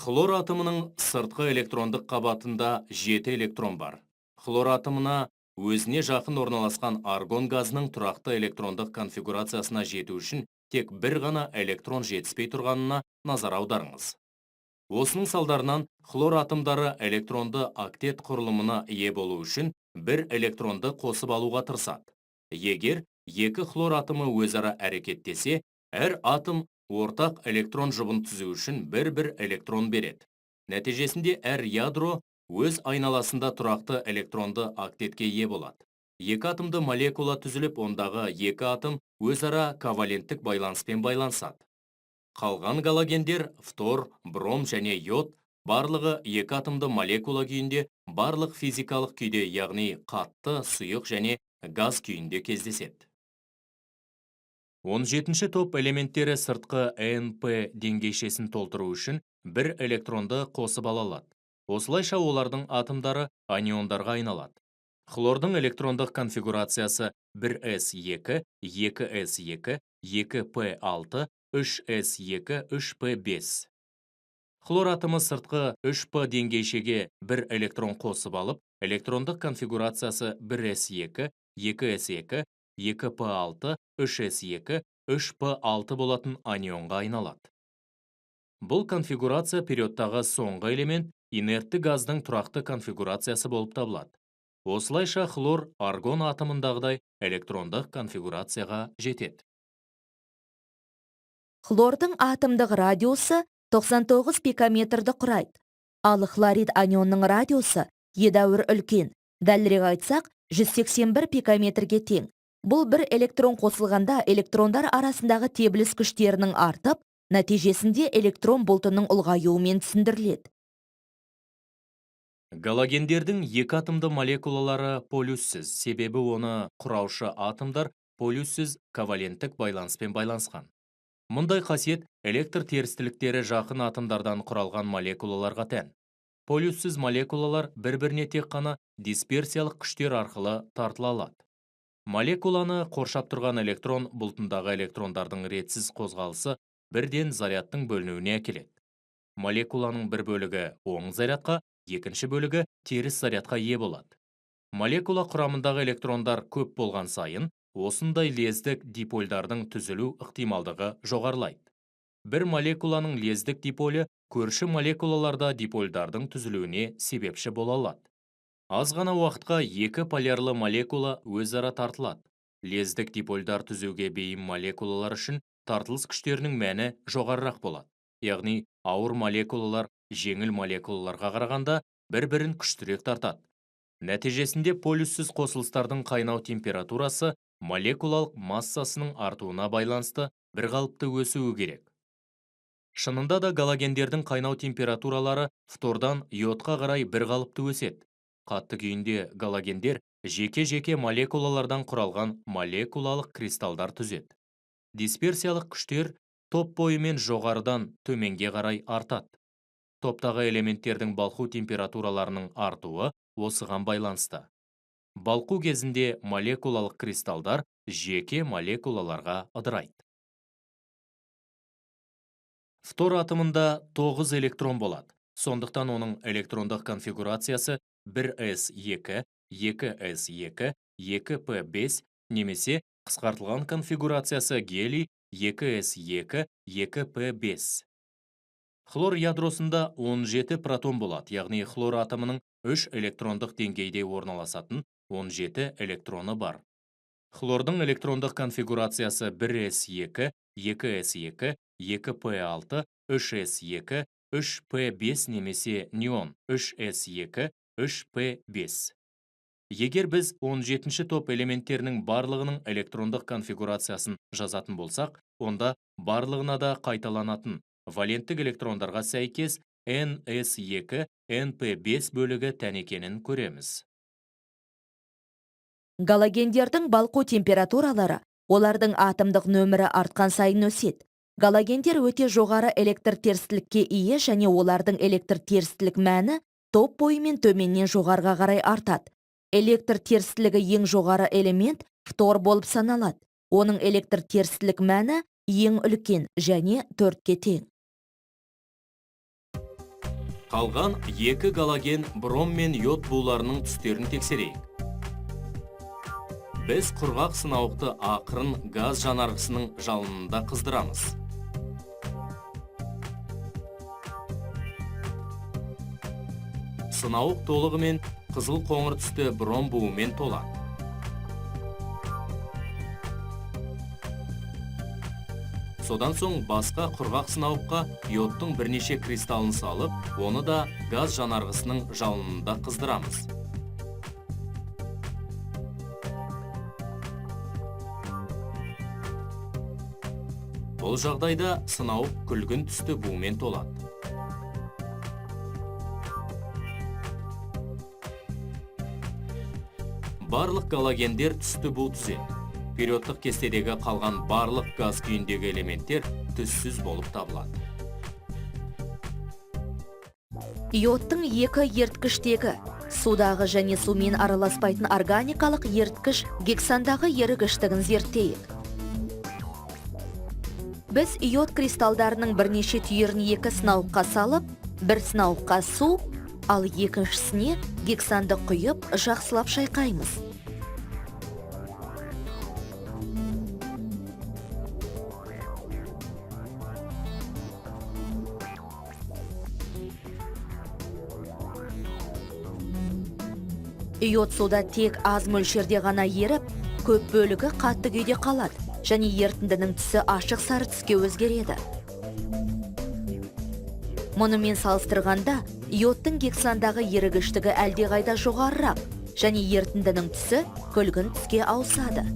Хлор атомының сыртқы электрондық қабатында 7 электрон бар. Хлор атомына өзіне жақын орналасқан аргон газының тұрақты электрондық конфигурациясына жету үшін тек бір ғана электрон жетіспей тұрғанына назар аударыңыз. Осының салдарынан хлор атомдары электронды октет құрылымына ие болу үшін бір электронды қосып алуға тырысады. Егер екі хлор атомы өзара әрекеттесе, әр атом ортақ электрон жұбын түзу үшін бір-бір электрон береді. Нәтижесінде әр ядро өз айналасында тұрақты электронды октетке ие болады. Екі атомды молекула түзіліп, ондағы екі атом өзара коваленттік байланыспен байланысады. Қалған галогендер фтор, бром және йод барлығы екі атомды молекула күйінде, барлық физикалық күйде, яғни қатты, сұйық және газ күйінде кездеседі. 17-ші топ элементтері сыртқы НП деңгейшесін толтыру үшін бір электронды қосып ала алады. Осылайша олардың атомдары аниондарға айналады. Хлордың электрондық конфигурациясы 1s2, 2s2, 2p6, 3s2, 3p5. Хлор атомы сыртқы 3p деңгейшеге бір электрон қосып алып, электрондық конфигурациясы 1s2, 2s2, 2p6, 3s2, 3p6 болатын анионға айналады. Бұл конфигурация периодтағы соңғы элемент инертті газдың тұрақты конфигурациясы болып табылады. Осылайша хлор аргон атомындағыдай электрондық конфигурацияға жетеді. Хлордың атомдық радиусы 99 пикометрді құрайды. Ал хлорид анионның радиусы едәуір үлкен, дәлірек айтсақ 181 пикометрге тең. Бұл бір электрон қосылғанда электрондар арасындағы тебіліс күштерінің артып, нәтижесінде электрон бұлтының ұлғаюымен түсіндіріледі. Галогендердің екі атомды молекулалары полюссіз, себебі оны құраушы атомдар полюссіз коваленттік байланыспен байланысқан. Мұндай қасиет электр терістіліктері жақын атомдардан құралған молекулаларға тән. Полюссіз молекулалар бір-біріне тек қана дисперсиялық күштер арқылы тартыла алады. Молекуланы қоршап тұрған электрон бұлтындағы электрондардың ретсіз қозғалысы бірден зарядтың бөлінуіне әкеледі. Молекуланың бір бөлігі оң зарядқа, екінші бөлігі теріс зарядқа ие болады. Молекула құрамындағы электрондар көп болған сайын, осындай лездік дипольдардың түзілу ықтималдығы жоғарылайды. Бір молекуланың лездік диполі көрші молекулаларда дипольдардың түзілуіне себепші бола алады. Аз ғана уақытқа екі полярлы молекула өзара тартылады. Лездік дипольдар түзуге бейім молекулалар үшін тартылыс күштерінің мәні жоғарырақ болады. Яғни, ауыр молекулалар жеңіл молекулаларға қарағанда бір-бірін күштірек тартады. Нәтижесінде полюссіз қосылыстардың қайнау температурасы молекулалық массасының артуына байланысты бір қалыпты өсуі керек. Шынында да галогендердің қайнау температуралары фтордан йодқа қарай бір қалыпты өседі. Қатты күйінде галогендер жеке-жеке молекулалардан құралған молекулалық кристалдар түзеді. Дисперсиялық күштер топ бойымен жоғарыдан төменге қарай артады. Топтағы элементтердің балқу температураларының артуы осыған байланысты. Балқу кезінде молекулалық кристалдар жеке молекулаларға ыдырайды. Фтор атомында 9 электрон болады. Сондықтан оның электрондық конфигурациясы 1s2, 2s2, 2p5 немесе қысқартылған конфигурациясы гелий 2s2, 2p5. Хлор ядросында 17 протон болады, яғни хлор атомының 3 электрондық деңгейде орналасатын 17 электроны бар. Хлордың электрондық конфигурациясы 1s2, 2s2, 2p6, 3s2, 3p5 немесе неон 3s2, 3p5. Егер біз 17-ші топ элементтерінің барлығының электрондық конфигурациясын жазатын болсақ, онда барлығына да қайталанатын валенттік электрондарға сәйкес ns2, np5 бөлігі тән екенін көреміз. Галогендердің балқу температуралары олардың атомдық нөмірі артқан сайын өседі. Галогендер өте жоғары электр терістілікке ие және олардың электр терістілік мәні топ бойымен төменнен жоғарға қарай артады. Электр терістілігі ең жоғары элемент фтор болып саналады. Оның электр терістілік мәні ең үлкен және 4-ке тең. Қалған 2 галоген, бром мен йод буларының түстерін тексерейік. Біз құрғақ сынауықты ақырын газ жанарғысының жалынында қыздырамыз. Сынауық толығымен қызыл қоңыр түсті бром буымен толады. Содан соң басқа құрғақ сынауыққа йодтың бірнеше кристалын салып, оны да газ жанарғысының жалынында қыздырамыз. Бұл жағдайда сынауық күлгін түсті буымен толады. Барлық галогендер түсті бу түзеді. Периодтық кестедегі қалған барлық газ күйіндегі элементтер түссіз болып табылады. Йодтың 2 еріткіштегі судағы және сумен араласпайтын органикалық еріткіш гександағы ерігіштігін зерттейік. Біз йод кристалдарының бірнеше түйірін 2 сынауыққа салып, бір сынауыққа су, ал екіншісіне гександы құйып жақсылап шайқаймыз. Йод суда тек аз мөлшерде ғана еріп, көп бөлігі қатты күйде қалады және ерітіндінің түсі ашық сары түске өзгереді. Мұнымен салыстырғанда, йодтың гександағы ерігіштігі әлдеқайда жоғарырақ және ерітіндінің түсі күлгін түске ауысады.